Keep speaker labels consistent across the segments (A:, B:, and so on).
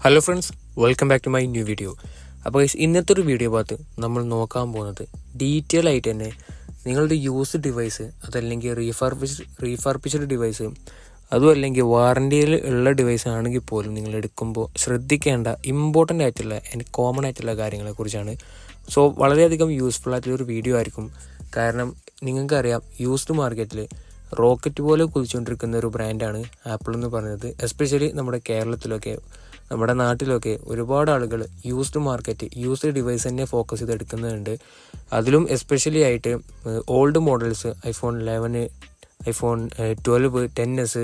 A: Hello friends, welcome back to my new video. അപ്പോൾ ഇന്നത്തെ ഒരു വീഡിയോ ഭാഗത്ത് നമ്മൾ നോക്കാൻ പോകുന്നത് ഡീറ്റെയിൽ ആയിട്ട് തന്നെ നിങ്ങളുടെ യൂസ്ഡ് ഡിവൈസ്, അതല്ലെങ്കിൽ റീഫർബിഷ്ഡ് ഡിവൈസ്, അതും അല്ലെങ്കിൽ വാറണ്ടിയിൽ ഉള്ള ഡിവൈസ് ആണെങ്കിൽ പോലും നിങ്ങൾ എടുക്കുമ്പോൾ ശ്രദ്ധിക്കേണ്ട ഇമ്പോർട്ടൻ്റ് ആയിട്ടുള്ള കോമൺ ആയിട്ടുള്ള കാര്യങ്ങളെക്കുറിച്ചാണ്. സോ വളരെയധികം യൂസ്ഫുൾ ആയിട്ടുള്ളൊരു വീഡിയോ ആയിരിക്കും. കാരണം നിങ്ങൾക്കറിയാം, യൂസ്ഡ് മാർക്കറ്റിൽ റോക്കറ്റ് പോലെ കുതിച്ചുകൊണ്ടിരിക്കുന്ന ഒരു ബ്രാൻഡാണ് ആപ്പിൾ എന്ന് പറയുന്നത്. എസ്പെഷ്യലി നമ്മുടെ കേരളത്തിലൊക്കെ, നമ്മുടെ നാട്ടിലൊക്കെ ഒരുപാട് ആളുകൾ യൂസ്ഡ് ഡിവൈസ് തന്നെ ഫോക്കസ് ചെയ്ത് എടുക്കുന്നുണ്ട്. അതിലും എസ്പെഷ്യലി ആയിട്ട് old models, iPhone 11, iPhone 12, 10s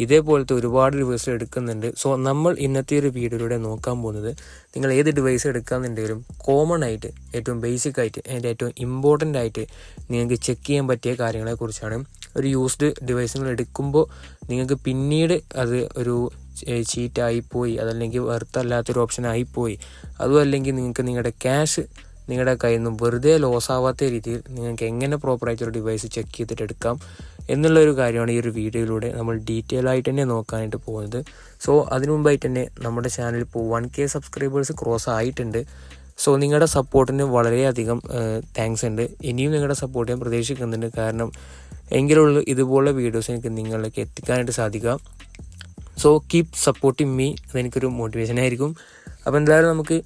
A: ഇതേപോലത്തെ ഒരുപാട് ഡിവൈസ് എടുക്കുന്നുണ്ട്. സോ നമ്മൾ ഇന്നത്തെ ഒരു വീഡിയോയിലൂടെ നോക്കാൻ പോകുന്നത്, നിങ്ങൾ ഏത് ഡിവൈസ് എടുക്കാമെന്നുണ്ടെങ്കിലും കോമൺ ആയിട്ട്, ഏറ്റവും ബേസിക് ആയിട്ട്, അതിൻ്റെ ഏറ്റവും ഇമ്പോർട്ടൻ്റ് ആയിട്ട് നിങ്ങൾക്ക് ചെക്ക് ചെയ്യാൻ പറ്റിയ കാര്യങ്ങളെക്കുറിച്ചാണ്. ഒരു യൂസ്ഡ് ഡിവൈസ് നിങ്ങൾ എടുക്കുമ്പോൾ നിങ്ങൾക്ക് പിന്നീട് അത് ഒരു ചീറ്റായിപ്പോയി, അതല്ലെങ്കിൽ വെർത്തല്ലാത്തൊരു ഓപ്ഷൻ ആയിപ്പോയി, അതും അല്ലെങ്കിൽ നിങ്ങൾക്ക് നിങ്ങളുടെ ക്യാഷ് നിങ്ങളുടെ കയ്യിൽ നിന്ന് വെറുതെ ലോസ് ആവാത്ത രീതിയിൽ നിങ്ങൾക്ക് എങ്ങനെ പ്രോപ്പറായിട്ടൊരു ഡിവൈസ് ചെക്ക് ചെയ്തിട്ട് എടുക്കാം എന്നുള്ളൊരു കാര്യമാണ് ഈ ഒരു വീഡിയോയിലൂടെ നമ്മൾ ഡീറ്റെയിൽ ആയിട്ട് തന്നെ നോക്കാനായിട്ട് പോകുന്നത്. സോ അതിനു മുമ്പായിട്ട് തന്നെ നമ്മുടെ ചാനൽ ഇപ്പോൾ 1K സബ്സ്ക്രൈബേഴ്സ് ക്രോസ് ആയിട്ടുണ്ട്. സോ നിങ്ങളുടെ സപ്പോർട്ടിന് വളരെയധികം താങ്ക്സ് ഉണ്ട്. ഇനിയും നിങ്ങളുടെ സപ്പോർട്ട് ഞാൻ പ്രതീക്ഷിക്കുന്നുണ്ട്. കാരണം എങ്കിലുള്ള ഇതുപോലുള്ള വീഡിയോസ് എനിക്ക് നിങ്ങളിലേക്ക് എത്തിക്കാനായിട്ട് സാധിക്കാം. സോ കീപ് സപ്പോർട്ടിങ് മീ, അതെനിക്കൊരു മോട്ടിവേഷൻ ആയിരിക്കും. അപ്പോൾ എന്തായാലും നമുക്ക്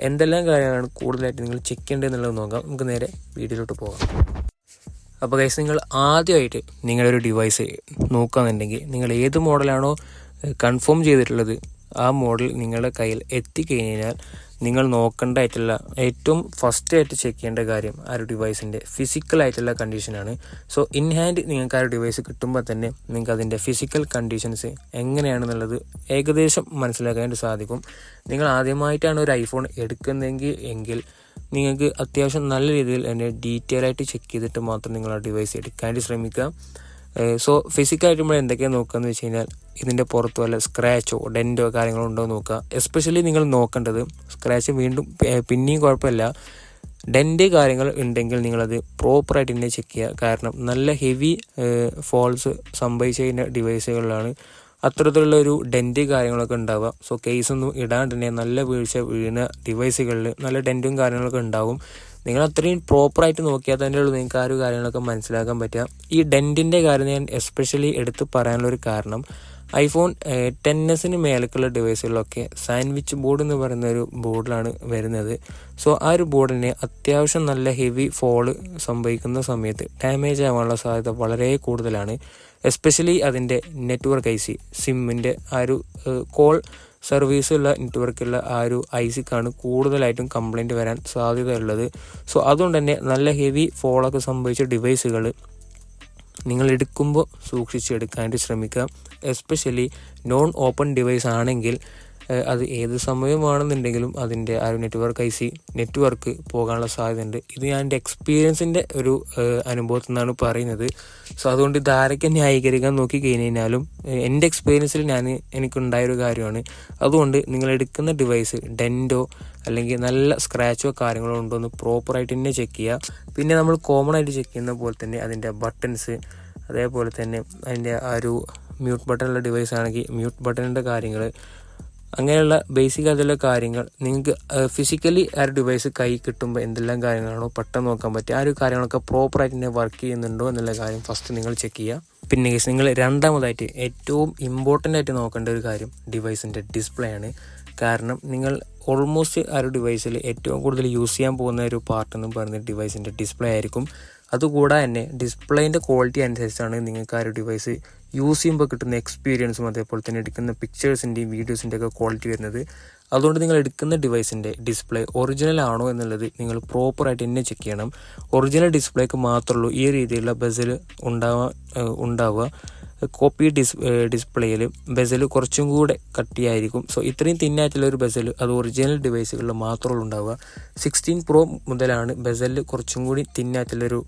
A: എന്തെല്ലാം കാര്യങ്ങളാണ് കൂടുതലായിട്ട് നിങ്ങൾ ചെക്ക് ചെയ്യേണ്ടത് എന്നുള്ളത് നോക്കാം. നമുക്ക് നേരെ വീഡിയോയിലോട്ട് പോകാം. അപ്പോൾ ഗൈസ്, നിങ്ങൾ ആദ്യമായിട്ട് നിങ്ങളൊരു ഡിവൈസ് നോക്കുകയാണെന്നുണ്ടെങ്കിൽ, നിങ്ങൾ ഏത് മോഡലാണോ കൺഫേം ചെയ്തിട്ടുള്ളത് ആ മോഡൽ നിങ്ങളുടെ കയ്യിൽ എത്തിക്കഴിഞ്ഞാൽ നിങ്ങൾ നോക്കേണ്ടതായിട്ടുള്ള ഏറ്റവും ഫസ്റ്റ് ആയിട്ട് ചെക്ക് ചെയ്യേണ്ട കാര്യം ആ ഒരു ഡിവൈസിൻ്റെ ഫിസിക്കലായിട്ടുള്ള കണ്ടീഷനാണ്. സോ ഇൻ ഹാൻഡ് നിങ്ങൾക്ക് ആ ഒരു ഡിവൈസ് കിട്ടുമ്പോൾ തന്നെ നിങ്ങൾക്ക് അതിൻ്റെ ഫിസിക്കൽ കണ്ടീഷൻസ് എങ്ങനെയാണെന്നുള്ളത് ഏകദേശം മനസ്സിലാക്കാനായിട്ട് സാധിക്കും. നിങ്ങൾ ആദ്യമായിട്ടാണ് ഒരു ഐഫോൺ എടുക്കുന്നതെങ്കിൽ നിങ്ങൾക്ക് അത്യാവശ്യം നല്ല രീതിയിൽ തന്നെ ഡീറ്റെയിൽ ആയിട്ട് ചെക്ക് ചെയ്തിട്ട് മാത്രം നിങ്ങൾ ആ ഡിവൈസ് എടുക്കാനായിട്ട് ശ്രമിക്കുക. സോ ഫിസിക്കലായിട്ട് നമ്മൾ എന്തൊക്കെയാണ് നോക്കുകയെന്ന് വെച്ച് കഴിഞ്ഞാൽ, ഇതിൻ്റെ പുറത്ത് വല്ല സ്ക്രാച്ചോ ഡെൻറ്റോ കാര്യങ്ങളോ ഉണ്ടോ നോക്കുക. എസ്പെഷ്യലി നിങ്ങൾ നോക്കേണ്ടത് സ്ക്രാച്ച് പിന്നെയും കുഴപ്പമില്ല, ഡെൻറ്റ് കാര്യങ്ങൾ ഉണ്ടെങ്കിൽ നിങ്ങളത് പ്രോപ്പറായിട്ട് തന്നെ ചെക്ക് ചെയ്യുക. കാരണം നല്ല ഹെവി ഫോൾസ് സംഭവിച്ചു കഴിഞ്ഞ ഡിവൈസുകളിലാണ് അത്തരത്തിലുള്ള ഒരു ഡെൻറ്റ് കാര്യങ്ങളൊക്കെ ഉണ്ടാവുക. സോ കേസൊന്നും ഇടാണ്ട് തന്നെ നല്ല വീഴ്ച വീഴുന്ന ഡിവൈസുകളിൽ നല്ല ഡെൻറ്റും കാര്യങ്ങളൊക്കെ ഉണ്ടാവും. നിങ്ങൾ അത്രയും പ്രോപ്പറായിട്ട് നോക്കിയാൽ തന്നെ ഉള്ളൂ നിങ്ങൾക്ക് ആ ഒരു കാര്യങ്ങളൊക്കെ മനസ്സിലാക്കാൻ പറ്റുക. ഈ ഡെൻറ്റിൻ്റെ കാര്യം ഞാൻ എസ്പെഷ്യലി എടുത്ത് പറയാനുള്ളൊരു കാരണം, ഐഫോൺ 10s മേലേക്കുള്ള ഡിവൈസുകളിലൊക്കെ സാൻഡ്വിച്ച് ബോർഡ് എന്ന് പറയുന്ന ഒരു ബോർഡിലാണ് വരുന്നത്. സോ ആ ഒരു ബോർഡിന് അത്യാവശ്യം നല്ല ഹെവി ഫോള് സംഭവിക്കുന്ന സമയത്ത് ഡാമേജ് ആവാനുള്ള സാധ്യത വളരെ കൂടുതലാണ്. എസ്പെഷ്യലി അതിൻ്റെ നെറ്റ്വർക്ക് IC, സിമ്മിൻ്റെ ആ ഒരു കോൾ സർവീസുള്ള നെറ്റ്വർക്കുള്ള ആ ഒരു ICക്കാണ് കൂടുതലായിട്ടും കംപ്ലൈൻറ്റ് വരാൻ സാധ്യതയുള്ളത്. സോ അതുകൊണ്ട് തന്നെ നല്ല ഹെവി ഫോളൊക്കെ സംഭവിച്ച ഡിവൈസുകൾ നിങ്ങൾ എടുക്കുമ്പോൾ സൂക്ഷിച്ചെടുക്കാനായിട്ട് ശ്രമിക്കുക. എസ്പെഷ്യലി നോൺ ഓപ്പൺ ഡിവൈസ് ആണെങ്കിൽ അത് ഏത് സമയമാണെന്നുണ്ടെങ്കിലും അതിൻ്റെ ആ ഒരു നെറ്റ്വർക്ക് പോകാനുള്ള സാധ്യതയുണ്ട്. ഇത് ഞാൻ എൻ്റെ എക്സ്പീരിയൻസിൻ്റെ ഒരു അനുഭവത്തിൽ നിന്നാണ് പറയുന്നത്. സോ അതുകൊണ്ട് ഇതാരൊക്കെ ന്യായീകരിക്കാൻ നോക്കി കഴിഞ്ഞാലും എൻ്റെ എക്സ്പീരിയൻസിൽ എനിക്കുണ്ടായൊരു കാര്യമാണ്. അതുകൊണ്ട് നിങ്ങൾ എടുക്കുന്ന ഡിവൈസ് ഡെൻറ്റോ അല്ലെങ്കിൽ നല്ല സ്ക്രാച്ചോ കാര്യങ്ങളോ ഉണ്ടോ എന്ന് പ്രോപ്പറായിട്ട് തന്നെ ചെക്ക് ചെയ്യുക. പിന്നെ നമ്മൾ കോമൺ ആയിട്ട് ചെക്ക് ചെയ്യുന്ന പോലെ തന്നെ അതിൻ്റെ ബട്ടൺസ്, അതേപോലെ തന്നെ അതിൻ്റെ ആ ഒരു മ്യൂട്ട് ബട്ടണുള്ള ഡിവൈസ് ആണെങ്കിൽ മ്യൂട്ട് ബട്ടണിൻ്റെ കാര്യങ്ങൾ, അങ്ങനെയുള്ള ബേസിക് ആയിട്ടുള്ള കാര്യങ്ങൾ നിങ്ങൾക്ക് ഫിസിക്കലി ആ ഒരു ഡിവൈസ് കൈ കിട്ടുമ്പോൾ എന്തെല്ലാം കാര്യങ്ങളാണോ പെട്ടെന്ന് നോക്കാൻ പറ്റുക, ആ ഒരു കാര്യങ്ങളൊക്കെ പ്രോപ്പറായിട്ട് തന്നെ വർക്ക് ചെയ്യുന്നുണ്ടോ എന്നുള്ള കാര്യം ഫസ്റ്റ് നിങ്ങൾ ചെക്ക് ചെയ്യുക. പിന്നെ നിങ്ങൾ രണ്ടാമതായിട്ട് ഏറ്റവും ഇമ്പോർട്ടൻ്റ് ആയിട്ട് നോക്കേണ്ട ഒരു കാര്യം ഡിവൈസിൻ്റെ ഡിസ്പ്ലേ ആണ്. കാരണം നിങ്ങൾ ഓൾമോസ്റ്റ് ആ ഒരു ഡിവൈസിൽ ഏറ്റവും കൂടുതൽ യൂസ് ചെയ്യാൻ പോകുന്ന ഒരു പാർട്ട് എന്ന് പറയുന്നത് ഡിവൈസിൻ്റെ ഡിസ്പ്ലേ ആയിരിക്കും. അതുകൂടാതെ തന്നെ ഡിസ്പ്ലേൻ്റെ ക്വാളിറ്റി അനുസരിച്ചാണ് നിങ്ങൾക്ക് ആ ഒരു ഡിവൈസ് യൂസ് ചെയ്യുമ്പോൾ കിട്ടുന്ന എക്സ്പീരിയൻസും അതേപോലെ തന്നെ എടുക്കുന്ന പിക്ചേഴ്സിൻ്റെയും വീഡിയോസിൻ്റെയൊക്കെ ക്വാളിറ്റി വരുന്നത്. അതുകൊണ്ട് നിങ്ങൾ എടുക്കുന്ന ഡിവൈസിൻ്റെ ഡിസ്പ്ലേ ഒറിജിനൽ ആണോ എന്നുള്ളത് നിങ്ങൾ പ്രോപ്പറായിട്ട് തന്നെ ചെക്ക് ചെയ്യണം. ഒറിജിനൽ ഡിസ്പ്ലേക്ക് മാത്രമുള്ളൂ ഈ രീതിയിലുള്ള ബെസൽ ഉണ്ടാവുക. കോപ്പി ഡിസ്പ്ലേയിൽ ബെസൽ കുറച്ചും കൂടെ കട്ടിയായിരിക്കും. സോ ഇത്രയും തിന്നായിട്ടുള്ള ഒരു ബെസൽ അത് ഒറിജിനൽ ഡിവൈസുകളിൽ മാത്രമേ ഉണ്ടാവുക. 16 Pro മുതലാണ് ബെസലിൽ കുറച്ചും കൂടി തിന്നായിട്ടുള്ളൊരു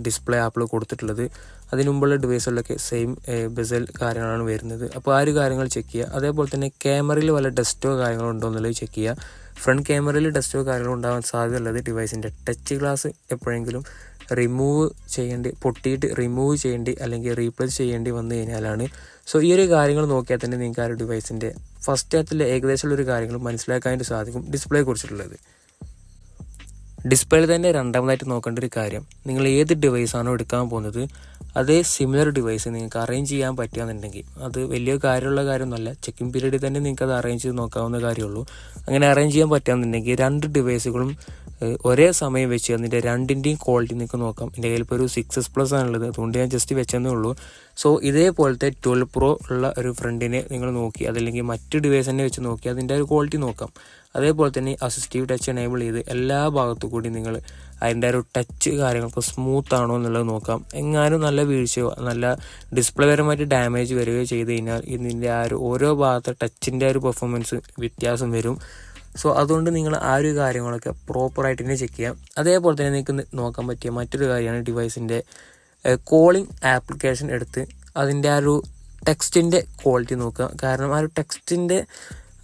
A: ഡിസ്പ്ലേ ആപ്പിൾ കൊടുത്തിട്ടുള്ളത്. അതിനു മുമ്പുള്ള ഡിവൈസുകളിലൊക്കെ സെയിം ബെസൽ കാര്യങ്ങളാണ് വരുന്നത്. അപ്പോൾ ആ ഒരു കാര്യങ്ങൾ ചെക്ക് ചെയ്യുക. അതേപോലെ തന്നെ ക്യാമറയിൽ വല്ല ഡസ്റ്റോ കാര്യങ്ങളോ ഉണ്ടോ എന്നുള്ളത് ചെക്ക് ചെയ്യുക. ഫ്രണ്ട് ക്യാമറയിൽ ഡസ്റ്റോ കാര്യങ്ങളോ ഉണ്ടാകാൻ സാധ്യതയുള്ളത് ഡിവൈസിൻ്റെ ടച്ച് ഗ്ലാസ് എപ്പോഴെങ്കിലും പൊട്ടിയിട്ട് റിമൂവ് ചെയ്യേണ്ടി അല്ലെങ്കിൽ റീപ്ലേസ് ചെയ്യേണ്ടി വന്നു കഴിഞ്ഞാലാണ്. സോ ഈ ഒരു കാര്യങ്ങൾ നോക്കിയാൽ തന്നെ നിങ്ങൾക്ക് ആ ഒരു ഡിവൈസിൻ്റെ ഫസ്റ്റ് അതിൽ ഏകദേശമുള്ളൊരു കാര്യങ്ങൾ മനസ്സിലാക്കാനായിട്ട് സാധിക്കും ഡിസ്പ്ലേ കുറിച്ചിട്ടുള്ളത്. ഡിസ്പ്ലേയിൽ തന്നെ രണ്ടാമതായിട്ട് നോക്കേണ്ട ഒരു കാര്യം, നിങ്ങൾ ഏത് ഡിവൈസാണോ എടുക്കാൻ പോകുന്നത് അതേ സിമിലർ ഡിവൈസ് നിങ്ങൾക്ക് അറേഞ്ച് ചെയ്യാൻ പറ്റുകയെന്നുണ്ടെങ്കിൽ, അത് വലിയ കാര്യമുള്ള കാര്യമൊന്നുമല്ല, ചെക്കിംഗ് പീരീഡിൽ തന്നെ നിങ്ങൾക്ക് അത് അറേഞ്ച് ചെയ്ത് നോക്കാവുന്ന കാര്യമുള്ളൂ. അങ്ങനെ അറേഞ്ച് ചെയ്യാൻ പറ്റുകയെന്നുണ്ടെങ്കിൽ 2 ഡിവൈസുകളും ഒരേ സമയം വെച്ച് അതിൻ്റെ രണ്ടിൻ്റെയും ക്വാളിറ്റി നിങ്ങൾക്ക് നോക്കാം. എൻ്റെ കയ്യിൽ ഇപ്പോൾ ഒരു 6S+ ആണുള്ളത്, അതുകൊണ്ട് ഞാൻ ജസ്റ്റ് വെച്ചെന്നേ ഉള്ളൂ. സോ ഇതേപോലത്തെ 12 Pro ഉള്ള ഒരു ഫ്രണ്ടിനെ നിങ്ങൾ നോക്കി, അതല്ലെങ്കിൽ മറ്റ് ഡിവൈസ് തന്നെ വെച്ച് നോക്കി അതിൻ്റെ ഒരു ക്വാളിറ്റി നോക്കാം. അതേപോലെ തന്നെ അസിസ്റ്റീവ് ടച്ച് എനേബിൾ ചെയ്ത് എല്ലാ ഭാഗത്തു കൂടി നിങ്ങൾ അതിൻ്റെ ഒരു ടച്ച് കാര്യങ്ങൾക്ക് സ്മൂത്ത് ആണോ എന്നുള്ളത് നോക്കാം. എങ്ങാനും നല്ല വീഴ്ചയോ നല്ല ഡിസ്പ്ലേ പരമായിട്ട് ഡാമേജ് വരികയോ ചെയ്ത് കഴിഞ്ഞാൽ ഇതിൻ്റെ ആ ഒരു ഓരോ ഭാഗത്തെ ടച്ചിൻ്റെ ഒരു പെർഫോമൻസ് വ്യത്യാസം വരും. സോ അതുകൊണ്ട് നിങ്ങൾ ആ ഒരു കാര്യങ്ങളൊക്കെ പ്രോപ്പറായിട്ട് തന്നെ ചെക്ക് ചെയ്യാം. അതേപോലെ തന്നെ നിങ്ങൾക്ക് നോക്കാൻ പറ്റിയ മറ്റൊരു കാര്യമാണ് ഡിവൈസിൻ്റെ കോളിംഗ് ആപ്ലിക്കേഷൻ എടുത്ത് അതിൻ്റെ ആ ഒരു ടെക്സ്റ്റിൻ്റെ ക്വാളിറ്റി നോക്കുക. കാരണം ആ ഒരു ടെക്സ്റ്റിൻ്റെ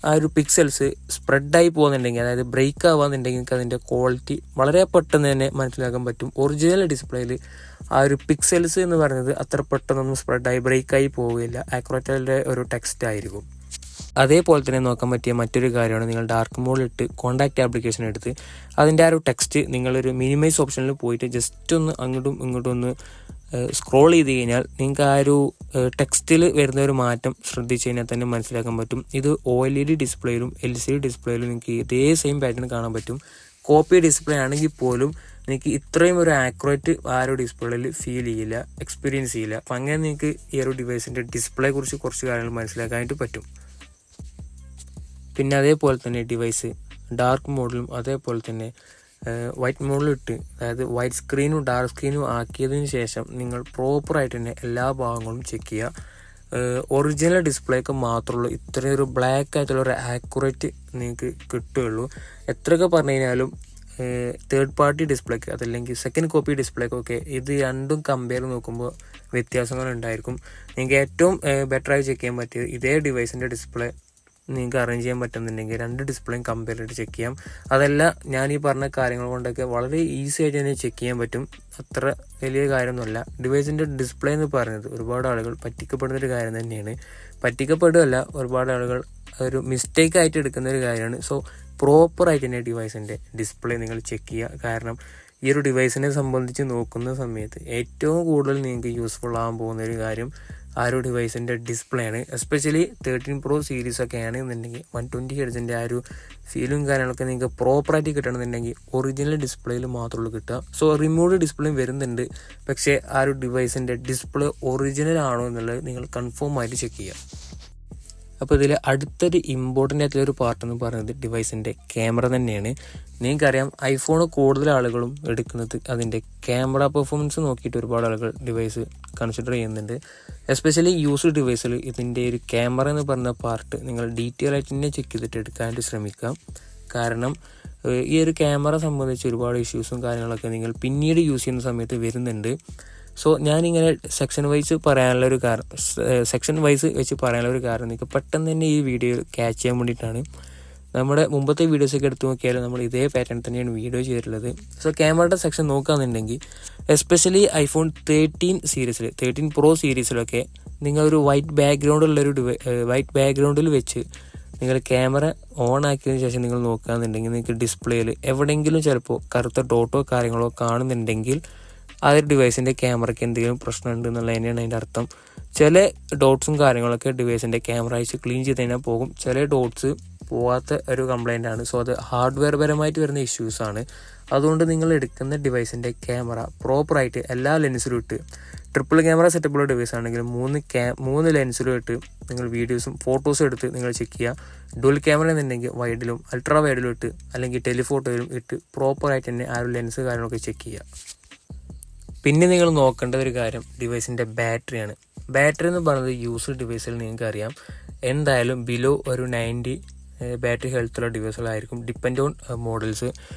A: ആ ഒരു പിക്സൽസ് സ്പ്രെഡായി പോകുന്നുണ്ടെങ്കിൽ, അതായത് ബ്രേക്ക് ആവാന്നുണ്ടെങ്കിൽ നിങ്ങൾക്ക് അതിൻ്റെ ക്വാളിറ്റി വളരെ പെട്ടെന്ന് തന്നെ മനസ്സിലാക്കാൻ പറ്റും. ഒറിജിനൽ ഡിസ്പ്ലേയിൽ ആ ഒരു പിക്സൽസ് എന്ന് പറയുന്നത് അത്ര പെട്ടെന്നൊന്നും സ്പ്രെഡായി ബ്രേക്കായി പോവുകയില്ല, ആക്യുറേറ്റ് ഒരു ടെക്സ്റ്റ് ആയിരിക്കും. അതേപോലെ തന്നെ നോക്കാൻ പറ്റിയ മറ്റൊരു കാര്യമാണ്, നിങ്ങൾ ഡാർക്ക് മോഡിലിട്ട് കോൺടാക്റ്റ് ആപ്ലിക്കേഷൻ എടുത്ത് അതിൻ്റെ ആ ഒരു ടെക്സ്റ്റ് നിങ്ങളൊരു മിനിമൈസ് ഓപ്ഷനിൽ പോയിട്ട് ജസ്റ്റ് ഒന്ന് അങ്ങോട്ടും ഇങ്ങോട്ടും ഒന്ന് സ്ക്രോൾ ചെയ്ത് കഴിഞ്ഞാൽ നിങ്ങൾക്ക് ആ ഒരു ടെക്സ്റ്റിൽ വരുന്ന ഒരു മാറ്റം ശ്രദ്ധിച്ച് കഴിഞ്ഞാൽ തന്നെ മനസ്സിലാക്കാൻ പറ്റും. ഇത് OLED ഡിസ്പ്ലേയിലും LCD ഡിസ്പ്ലേയിലും നിങ്ങൾക്ക് ഇതേ സെയിം പാറ്റേൺ കാണാൻ പറ്റും. കോപ്പി ഡിസ്പ്ലേ ആണെങ്കിൽ പോലും നിങ്ങൾക്ക് ഇത്രയും ഒരു ആക്യുറേറ്റ് ആ ഒരു ഡിസ്പ്ലേയിൽ ഫീൽ ചെയ്യില്ല, എക്സ്പീരിയൻസ് ചെയ്യില്ല. അപ്പം അങ്ങനെ നിങ്ങൾക്ക് ഈ ഒരു ഡിവൈസിൻ്റെ ഡിസ്പ്ലേ കുറിച്ച് കുറച്ച് കാര്യങ്ങൾ മനസ്സിലാക്കാനായിട്ട് പറ്റും. പിന്നെ അതേപോലെ തന്നെ ഡിവൈസ് ഡാർക്ക് മോഡിലും അതേപോലെ തന്നെ വൈറ്റ് മോഡിലിട്ട്, അതായത് വൈറ്റ് സ്ക്രീനും ഡാർക്ക് സ്ക്രീനും ആക്കിയതിന് ശേഷം നിങ്ങൾ പ്രോപ്പറായിട്ട് തന്നെ എല്ലാ ഭാഗങ്ങളും ചെക്ക് ചെയ്യുക. ഒറിജിനൽ ഡിസ്പ്ലേക്ക് മാത്രമുള്ളൂ ഇത്രയും ഒരു ബ്ലാക്ക് ആയിട്ടുള്ള ഒരു ആക്യുറേറ്റ് നിങ്ങൾക്ക് കിട്ടുകയുള്ളൂ. എത്രയൊക്കെ പറഞ്ഞു കഴിഞ്ഞാലും തേർഡ് പാർട്ടി ഡിസ്പ്ലേക്ക് അതല്ലെങ്കിൽ സെക്കൻഡ് കോപ്പി ഡിസ്പ്ലേക്കൊക്കെ ഇത് രണ്ടും കമ്പയർ നോക്കുമ്പോൾ വ്യത്യാസങ്ങളുണ്ടായിരിക്കും. നിങ്ങൾക്ക് ഏറ്റവും ബെറ്ററായി ചെക്ക് ചെയ്യാൻ പറ്റിയത് ഇതേ ഡിവൈസിൻ്റെ ഡിസ്പ്ലേ നിങ്ങൾക്ക് അറേഞ്ച് ചെയ്യാൻ പറ്റുന്നുണ്ടെങ്കിൽ 2 ഡിസ്പ്ലേയും കമ്പയർ ചെയ്തിട്ട് ചെക്ക് ചെയ്യാം. അതല്ല, ഞാൻ ഈ പറഞ്ഞ കാര്യങ്ങൾ കൊണ്ടൊക്കെ വളരെ ഈസി ആയിട്ട് തന്നെ ചെക്ക് ചെയ്യാൻ പറ്റും. അത്ര വലിയ കാര്യമൊന്നുമല്ല. ഡിവൈസിൻ്റെ ഡിസ്പ്ലേ എന്ന് പറയുന്നത് ഒരുപാട് ആളുകൾ പറ്റിക്കപ്പെടുന്നൊരു കാര്യം തന്നെയാണ്. പറ്റിക്കപ്പെടുകയല്ല, ഒരുപാട് ആളുകൾ ഒരു മിസ്റ്റേക്ക് ആയിട്ട് എടുക്കുന്ന ഒരു കാര്യമാണ്. സോ പ്രോപ്പറായിട്ട് തന്നെ ഡിവൈസിൻ്റെ ഡിസ്പ്ലേ നിങ്ങൾ ചെക്ക് ചെയ്യുക. കാരണം ഈ ഒരു ഡിവൈസിനെ സംബന്ധിച്ച് നോക്കുന്ന സമയത്ത് ഏറ്റവും കൂടുതൽ നിങ്ങൾക്ക് യൂസ്ഫുൾ ആകാൻ പോകുന്ന ഒരു കാര്യം ആ ഒരു ഡിവൈസിൻ്റെ ഡിസ്പ്ലേ ആണ്. എസ്പെഷ്യലി 13 Pro സീരീസൊക്കെ ആണെന്നുണ്ടെങ്കിൽ 120 Hz ആ ഒരു ഫീലും കാര്യങ്ങളൊക്കെ നിങ്ങൾക്ക് പ്രോപ്പറായിട്ട് കിട്ടണമെന്നുണ്ടെങ്കിൽ ഒറിജിനൽ ഡിസ്പ്ലേയിൽ മാത്രമുള്ളൂ കിട്ടുക. സോ റിമൂവ്ഡ് ഡിസ്പ്ലേയും വരുന്നുണ്ട്, പക്ഷേ ആ ഒരു ഡിവൈസിൻ്റെ ഡിസ്പ്ലേ ഒറിജിനൽ ആണോ എന്നുള്ളത് നിങ്ങൾ കൺഫേം ആയിട്ട് ചെക്ക് ചെയ്യുക. അപ്പോൾ ഇതിൽ അടുത്തൊരു ഇമ്പോർട്ടൻ്റ് ആയിട്ടുള്ള ഒരു പാർട്ട് എന്ന് പറയുന്നത് ഡിവൈസിൻ്റെ ക്യാമറ തന്നെയാണ്. നിങ്ങൾക്കറിയാം, ഐഫോൺ കൂടുതൽ ആളുകളും എടുക്കുന്നത് അതിൻ്റെ ക്യാമറ പെർഫോമൻസ് നോക്കിയിട്ട് ഒരുപാട് ആളുകൾ ഡിവൈസ് കൺസിഡർ ചെയ്യുന്നുണ്ട്. എസ്പെഷ്യലി യൂസ്ഡ് ഡിവൈസിൽ ഇതിൻ്റെ ഒരു ക്യാമറ എന്ന് പറഞ്ഞ പാർട്ട് നിങ്ങൾ ഡീറ്റെയിൽ ആയിട്ട് തന്നെ ചെക്ക് ചെയ്തിട്ട് എടുക്കാനായിട്ട് ശ്രമിക്കാം. കാരണം ഈ ഒരു ക്യാമറ സംബന്ധിച്ച് ഒരുപാട് ഇഷ്യൂസും കാര്യങ്ങളൊക്കെ നിങ്ങൾ പിന്നീട് യൂസ് ചെയ്യുന്ന സമയത്ത് വരുന്നുണ്ട്. സോ ഞാനിങ്ങനെ സെക്ഷൻ വൈസ് വെച്ച് പറയാനുള്ള ഒരു കാരണം നിങ്ങൾക്ക് പെട്ടെന്ന് തന്നെ ഈ വീഡിയോ ക്യാച്ച് ചെയ്യാൻ വേണ്ടിയിട്ടാണ്. നമ്മുടെ മുമ്പത്തെ വീഡിയോസൊക്കെ എടുത്ത് നോക്കിയാലും നമ്മൾ ഇതേ പാറ്റേൺ തന്നെയാണ് വീഡിയോ ചെയ്തിട്ടുള്ളത്. സോ ക്യാമറയുടെ സെക്ഷൻ നോക്കുകയാണെന്നുണ്ടെങ്കിൽ എസ്പെഷ്യലി ഐഫോൺ 13 Pro സീരീസിലൊക്കെ നിങ്ങളൊരു വൈറ്റ് ബാക്ക്ഗ്രൗണ്ടിൽ വെച്ച് നിങ്ങൾ ക്യാമറ ഓൺ ആക്കിയതിന് ശേഷം നിങ്ങൾ നോക്കുകയാണെന്നുണ്ടെങ്കിൽ നിങ്ങൾക്ക് ഡിസ്പ്ലേയിൽ എവിടെയെങ്കിലും ചിലപ്പോൾ കറുത്ത ഡോട്ടോ കാര്യങ്ങളോ കാണുന്നുണ്ടെങ്കിൽ ആ ഒരു ഡിവൈസിൻ്റെ ക്യാമറയ്ക്ക് എന്തെങ്കിലും പ്രശ്നമുണ്ട് എന്നുള്ളത് തന്നെയാണ് അതിൻ്റെ അർത്ഥം. ചില ഡോട്ട്സും കാര്യങ്ങളൊക്കെ ഡിവൈസിൻ്റെ ക്യാമറ അയച്ച് ക്ലീൻ ചെയ്ത് കഴിഞ്ഞാൽ പോകും, ചില ഡോട്ട്സ് പോകാത്ത ഒരു കംപ്ലൈൻ്റ് ആണ്. സോ അത് ഹാർഡ്വെയർ പരമായിട്ട് വരുന്ന ഇഷ്യൂസാണ്. അതുകൊണ്ട് നിങ്ങൾ എടുക്കുന്ന ഡിവൈസിൻ്റെ ക്യാമറ പ്രോപ്പറായിട്ട് എല്ലാ ലെൻസിലും ഇട്ട്, ട്രിപ്പിൾ ക്യാമറ സെറ്റപ്പുള്ള ഡിവൈസ് ആണെങ്കിൽ 3 ലെൻസിലും ഇട്ട് നിങ്ങൾ വീഡിയോസും ഫോട്ടോസും എടുത്ത് നിങ്ങൾ ചെക്ക് ചെയ്യുക. ഡുവൽ ക്യാമറ എന്നുണ്ടെങ്കിൽ വൈഡിലും അൾട്രാ വൈഡിലും ഇട്ട് അല്ലെങ്കിൽ ടെലിഫോട്ടോയിലും ഇട്ട് പ്രോപ്പറായിട്ട് തന്നെ ആ ഒരു ലെൻസ് കാര്യങ്ങളൊക്കെ ചെക്ക് ചെയ്യുക. പിന്നെ നിങ്ങൾ നോക്കേണ്ട ഒരു കാര്യം ഡിവൈസിൻ്റെ ബാറ്ററിയാണ്. ബാറ്ററി എന്ന് പറയുന്നത് യൂസ്ഡ് ഡിവൈസിൽ നിങ്ങൾക്ക് അറിയാം എന്തായാലും ബിലോ ഒരു 90 ബാറ്ററി ഹെൽത്തുള്ള ഡിവൈസുകളായിരിക്കും. Depend on models.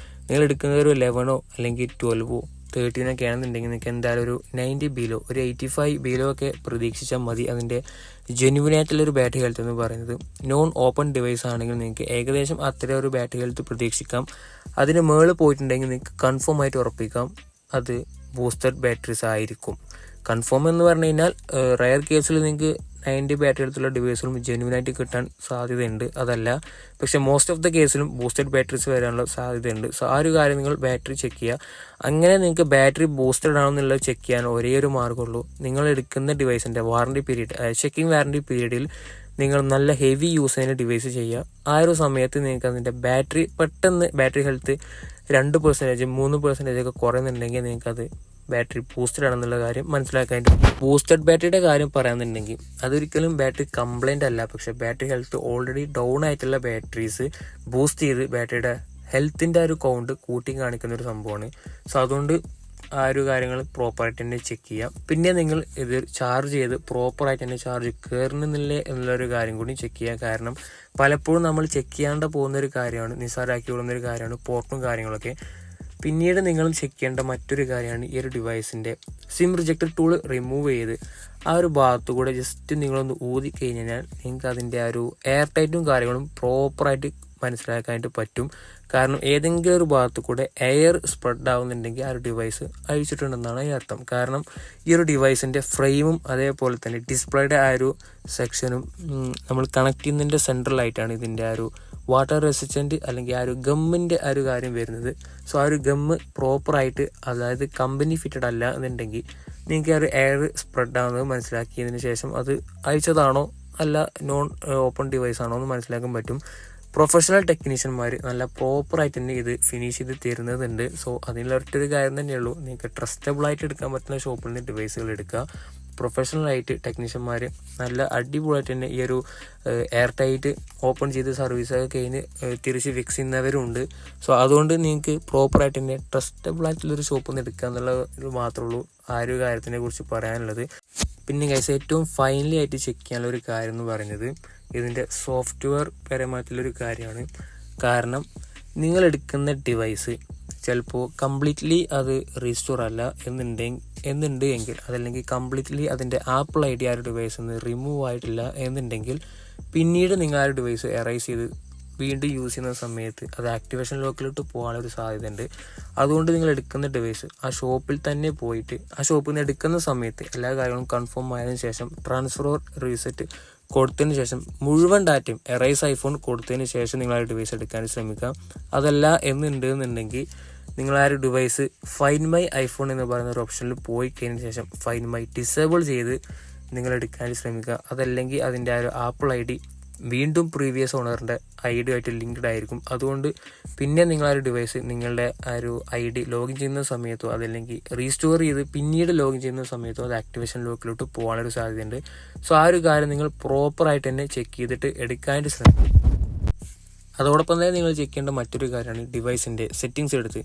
A: നിങ്ങൾ എടുക്കുന്നത് ഒരു 11 അല്ലെങ്കിൽ 12 13 ആണെന്നുണ്ടെങ്കിൽ നിങ്ങൾക്ക് എന്തായാലും ഒരു 90 ബിലോ, ഒരു 85 ബിലോ ഒക്കെ പ്രതീക്ഷിച്ചാൽ മതി. അതിൻ്റെ ജെന്യുവിനായിട്ടുള്ളൊരു ബാറ്ററി ഹെൽത്ത് എന്ന് പറയുന്നത്. നോൺ ഓപ്പൺ ഡിവൈസ് ആണെങ്കിൽ നിങ്ങൾക്ക് ഏകദേശം അത്ര ഒരു ബാറ്ററി ഹെൽത്ത് പ്രതീക്ഷിക്കാം. അതിന് മുകളിൽ പോയിട്ടുണ്ടെങ്കിൽ നിങ്ങൾക്ക് കൺഫേം ആയിട്ട് ഉറപ്പിക്കാം അത് ബൂസ്റ്റഡ് ബാറ്ററീസ് ആയിരിക്കും. കൺഫേം എന്ന് പറഞ്ഞു കഴിഞ്ഞാൽ റയർ കേസിൽ നിങ്ങൾക്ക് 90 ബാറ്ററി എടുത്തുള്ള ഡിവൈസുകളും ജെന്യൂനായിട്ട് കിട്ടാൻ സാധ്യതയുണ്ട്. അതല്ല പക്ഷേ മോസ്റ്റ് ഓഫ് ദ കേസിലും ബൂസ്റ്റഡ് ബാറ്ററീസ് വരാനുള്ള സാധ്യതയുണ്ട്. സോ ആ ഒരു കാര്യം നിങ്ങൾ ബാറ്ററി ചെക്ക് ചെയ്യുക. അങ്ങനെ നിങ്ങൾക്ക് ബാറ്ററി ബൂസ്റ്റഡ് ആണോ എന്നുള്ളത് ചെക്ക് ചെയ്യാൻ ഒരേ ഒരു മാർഗ്ഗമുള്ളൂ, നിങ്ങൾ എടുക്കുന്ന ഡിവൈസിൻ്റെ വാറണ്ടി പീരീഡ്, ചെക്കിംഗ് വാറണ്ടി പീരീഡിൽ നിങ്ങൾ നല്ല ഹെവി യൂസ് ചെയ്യുന്ന ഡിവൈസ് ചെയ്യുക. ആ ഒരു സമയത്ത് നിങ്ങൾക്ക് അതിൻ്റെ പെട്ടെന്ന് ബാറ്ററി ഹെൽത്ത് 2% 3% ഒക്കെ കുറയുന്നുണ്ടെങ്കിൽ നിങ്ങൾക്കത് ബാറ്ററി ബൂസ്റ്റഡ് ആണെന്നുള്ള കാര്യം മനസ്സിലാക്കാനായിട്ട്. ബൂസ്റ്റഡ് ബാറ്ററിയുടെ കാര്യം പറയാന്നുണ്ടെങ്കിൽ അതൊരിക്കലും ബാറ്ററി കംപ്ലൈൻ്റ് അല്ല, പക്ഷെ ബാറ്ററി ഹെൽത്ത് ഓൾറെഡി ഡൗൺ ആയിട്ടുള്ള ബാറ്ററീസ് ബൂസ്റ്റ് ചെയ്ത് ബാറ്ററിയുടെ ഹെൽത്തിൻ്റെ ആ ഒരു കൗണ്ട് കൂട്ടി കാണിക്കുന്ന ഒരു സംഭവമാണ്. സോ അതുകൊണ്ട് ആ ഒരു കാര്യങ്ങൾ പ്രോപ്പറായിട്ട് തന്നെ ചെക്ക് ചെയ്യാം. പിന്നെ നിങ്ങൾ ഇത് ചാർജ് ചെയ്ത് പ്രോപ്പറായിട്ട് തന്നെ ചാർജ് കയറുന്നില്ലേ എന്നുള്ളൊരു കാര്യം കൂടി ചെക്ക് ചെയ്യുക. കാരണം പലപ്പോഴും നമ്മൾ ചെക്ക് ചെയ്യാണ്ട് പോകുന്നൊരു കാര്യമാണ്, നിസ്സാരാക്കി വിടുന്നൊരു കാര്യമാണ് പോർട്ടും കാര്യങ്ങളൊക്കെ. പിന്നീട് നിങ്ങൾ ചെക്ക് ചെയ്യേണ്ട മറ്റൊരു കാര്യമാണ് ഈ ഒരു ഡിവൈസിൻ്റെ സിം റിജക്ടർ ടൂൾ റിമൂവ് ചെയ്ത് ആ ഒരു ഭാഗത്തു കൂടെ ജസ്റ്റ് നിങ്ങളൊന്ന് ഊതി കഴിഞ്ഞാൽ നിങ്ങൾക്ക് അതിൻ്റെ ആ ഒരു എയർ ടൈറ്റും കാര്യങ്ങളും പ്രോപ്പറായിട്ട് മനസ്സിലാക്കാനായിട്ട് പറ്റും. കാരണം ഏതെങ്കിലും ഒരു ഭാഗത്തു കൂടെ എയർ സ്പ്രെഡ് ആവുന്നുണ്ടെങ്കിൽ ആ ഒരു ഡിവൈസ് അഴിച്ചിട്ടുണ്ടെന്നാണ് അതിന് അർത്ഥം. കാരണം ഈ ഒരു ഡിവൈസിൻ്റെ ഫ്രെയിമും അതേപോലെ തന്നെ ഡിസ്പ്ലേയുടെ ആ ഒരു സെക്ഷനും നമ്മൾ കണക്ട് ചെയ്യുന്നതിൻ്റെ സെൻട്രലായിട്ടാണ് ഇതിൻ്റെ ആ ഒരു വാട്ടർ റെസിസ്റ്റൻറ്റ് അല്ലെങ്കിൽ ആ ഒരു ഗമ്മിൻ്റെ ആ ഒരു കാര്യം വരുന്നത്. സോ ആ ഒരു ഗമ്മ് പ്രോപ്പറായിട്ട്, അതായത് കമ്പനി ഫിറ്റഡ് അല്ല എന്നുണ്ടെങ്കിൽ നിങ്ങൾക്ക് ആ ഒരു എയർ സ്പ്രെഡ് ആവുന്നത് മനസ്സിലാക്കിയതിന് ശേഷം അത് അയച്ചതാണോ അല്ല നോൺ ഓപ്പൺ ഡിവൈസ് ആണോ എന്ന് മനസ്സിലാക്കാൻ പറ്റും. പ്രൊഫഷണൽ ടെക്നീഷ്യന്മാർ നല്ല പ്രോപ്പറായിട്ട് തന്നെ ഇത് ഫിനിഷ് ചെയ്ത് തരുന്നതുണ്ട്. സോ അതിലൊറ്റൊരു കാര്യം തന്നെയുള്ളൂ, നിങ്ങൾക്ക് ട്രസ്റ്റബിളായിട്ട് എടുക്കാൻ പറ്റുന്ന ഷോപ്പിൽ നിന്ന് ഡിവൈസുകൾ എടുക്കുക. പ്രൊഫഷണലായിട്ട് ടെക്നീഷ്യന്മാർ നല്ല അടിപൊളിയായിട്ട് തന്നെ ഈ ഒരു എയർ ടൈറ്റ് ഓപ്പൺ ചെയ്ത് സർവീസൊക്കെ കഴിഞ്ഞ് തിരിച്ച് ഫിക്സ് ചെയ്യുന്നവരുണ്ട്. സോ അതുകൊണ്ട് നിങ്ങൾക്ക് പ്രോപ്പറായിട്ട് തന്നെ ട്രസ്റ്റബിളായിട്ടുള്ളൊരു ഷോപ്പിൽ നിന്ന് എടുക്കുക എന്നുള്ള ഒരു മാത്രമേ ഉള്ളൂ ആ ഒരു കാര്യത്തിനെ കുറിച്ച് പറയാനുള്ളത്. പിന്നെ ഗൈസ് ഏറ്റവും ഫൈനലി ആയിട്ട് ചെക്ക് ചെയ്യാനുള്ള ഒരു കാര്യം എന്ന് പറയുന്നത് ഇതിൻ്റെ സോഫ്റ്റ്വെയർ പരമായിട്ടുള്ളൊരു കാര്യമാണ്. കാരണം നിങ്ങൾ എടുക്കുന്ന ഡിവൈസ് ചിലപ്പോൾ കംപ്ലീറ്റ്ലി അത് റീസ്റ്റോർ അല്ല എന്നുണ്ട് എങ്കിൽ, അതല്ലെങ്കിൽ കംപ്ലീറ്റ്ലി അതിൻ്റെ ആപ്പിൾ ഐ ഡി ആ ഒരു ഡിവൈസിൽ നിന്ന് റിമൂവ് ആയിട്ടില്ല എന്നുണ്ടെങ്കിൽ പിന്നീട് നിങ്ങൾ ആ ഒരു ഡിവൈസ് എറൈസ് ചെയ്ത് വീണ്ടും യൂസ് ചെയ്യുന്ന സമയത്ത് അത് ആക്ടിവേഷൻ ലോക്കിലോട്ട് പോകാനൊരു സാധ്യതയുണ്ട്. അതുകൊണ്ട് നിങ്ങൾ എടുക്കുന്ന ഡിവൈസ് ആ ഷോപ്പിൽ തന്നെ പോയിട്ട് ആ ഷോപ്പിൽ നിന്ന് എടുക്കുന്ന സമയത്ത് എല്ലാ കാര്യങ്ങളും കൺഫേം ആയതിനു ശേഷം ട്രാൻസ്ഫർ റീസെറ്റ് കൊടുത്തതിന് ശേഷം മുഴുവൻ ഡാറ്റയും എറൈസ് ഐഫോൺ കൊടുത്തതിന് ശേഷം നിങ്ങൾ ആ ഡിവൈസ് എടുക്കാൻ ശ്രമിക്കുക. അതല്ല എന്നുണ്ടെങ്കിൽ നിങ്ങൾ ആ ഒരു ഡിവൈസ് ഫൈൻഡ് മൈ ഐഫോൺ എന്ന് പറയുന്ന ഒരു ഓപ്ഷനിൽ പോയി കഴിഞ്ഞതിന് ശേഷം ഫൈൻഡ് മൈ ഡിസേബിൾ ചെയ്ത് നിങ്ങൾ എടുക്കാൻ ശ്രമിക്കുക. അതല്ലെങ്കിൽ അതിൻ്റെ ആ ഒരു ആപ്പിൾ ഐ ഡി വീണ്ടും പ്രീവിയസ് ഓണറിൻ്റെ ഐ ഡി ആയിട്ട് ലിങ്ക്ഡ് ആയിരിക്കും. അതുകൊണ്ട് പിന്നെ നിങ്ങൾ ആ ഒരു ഡിവൈസ് നിങ്ങളുടെ ആ ഒരു ഐ ഡി ലോഗിൻ ചെയ്യുന്ന സമയത്തോ അതല്ലെങ്കിൽ റീസ്റ്റോർ ചെയ്ത് പിന്നീട് ലോഗിൻ ചെയ്യുന്ന സമയത്തോ അത് ആക്ടിവേഷൻ ലോക്കിലോട്ട് പോകാനൊരു സാധ്യതയുണ്ട്. സോ ആ ഒരു കാര്യം നിങ്ങൾ പ്രോപ്പറായിട്ട് തന്നെ ചെക്ക് ചെയ്തിട്ട് എടുക്കാനായിട്ട് ശ്രമിക്കും. അതോടൊപ്പം തന്നെ നിങ്ങൾ ചെക്ക് ചെയ്യേണ്ട മറ്റൊരു കാര്യമാണ് ഡിവൈസിൻ്റെ സെറ്റിങ്സ് എടുത്ത്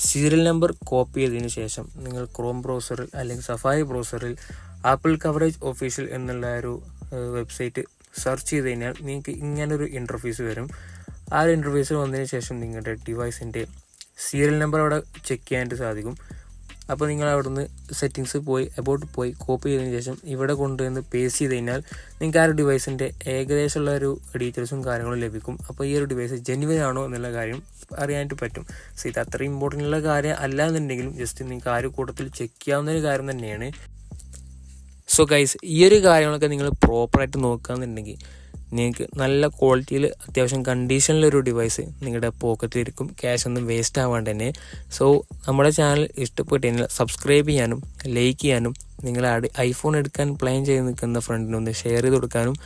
A: സീരിയൽ നമ്പർ കോപ്പി ചെയ്തതിന് ശേഷം നിങ്ങൾ ക്രോം ബ്രൗസറിൽ അല്ലെങ്കിൽ സഫാരി ബ്രൗസറിൽ ആപ്പിൾ കവറേജ് ഒഫീഷ്യൽ എന്നുള്ള ഒരു വെബ്സൈറ്റ് സെർച്ച് ചെയ്ത് കഴിഞ്ഞാൽ നിങ്ങൾക്ക് ഇങ്ങനൊരു ഇൻ്റർഫേസ് വരും. ആ ഒരു ഇൻ്റർഫേസ് വന്നതിന് ശേഷം നിങ്ങളുടെ ഡിവൈസിൻ്റെ സീരിയൽ നമ്പർ അവിടെ ചെക്ക് ചെയ്യാനായിട്ട് സാധിക്കും. അപ്പോൾ നിങ്ങൾ അവിടുന്ന് സെറ്റിങ്സ് പോയി അബൌട്ട് പോയി കോപ്പി ചെയ്തതിന് ശേഷം ഇവിടെ കൊണ്ടുവന്ന് പേസ്റ്റ് ചെയ്ത് കഴിഞ്ഞാൽ നിങ്ങൾക്ക് ആ ഒരു ഡിവൈസിൻ്റെ ഏകദേശമുള്ള ഒരു ഡീറ്റെയിൽസും കാര്യങ്ങളും ലഭിക്കും. അപ്പോൾ ഈ ഒരു ഡിവൈസ് ജെന്യുവൻ ആണോ എന്നുള്ള കാര്യം അറിയാനായിട്ട് പറ്റും. സോ ഇത് അത്ര ഇമ്പോർട്ടൻ്റ് ഉള്ള കാര്യം അല്ല എന്നുണ്ടെങ്കിലും ജസ്റ്റ് നിങ്ങൾക്ക് ആ ഒരു കൂട്ടത്തിൽ ചെക്ക് ചെയ്യാവുന്ന ഒരു കാര്യം തന്നെയാണ്. സോ ഗൈസ് ഈ ഒരു കാര്യങ്ങളൊക്കെ നിങ്ങൾ പ്രോപ്പറായിട്ട് നോക്കുകയെന്നുണ്ടെങ്കിൽ നിങ്ങൾക്ക് നല്ല ക്വാളിറ്റിയിൽ അത്യാവശ്യം കണ്ടീഷനിലൊരു ഡിവൈസ് നിങ്ങളുടെ പോക്കറ്റിലിരിക്കും, ക്യാഷ് ഒന്നും വേസ്റ്റ് ആവാണ്ട് തന്നെ. സോ നമ്മുടെ ചാനൽ ഇഷ്ടപ്പെട്ട് കഴിഞ്ഞാൽ സബ്സ്ക്രൈബ് ചെയ്യാനും ലൈക്ക് ചെയ്യാനും നിങ്ങളെ ഐഫോൺ എടുക്കാൻ പ്ലാൻ ചെയ്ത് നിൽക്കുന്ന ഫ്രണ്ടിനൊന്ന് ഷെയർ ചെയ്ത് കൊടുക്കാനും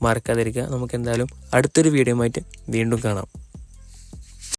A: മറക്കാതിരിക്കുക. നമുക്ക് എന്തായാലും അടുത്തൊരു വീഡിയോ ആയിട്ട് വീണ്ടും കാണാം.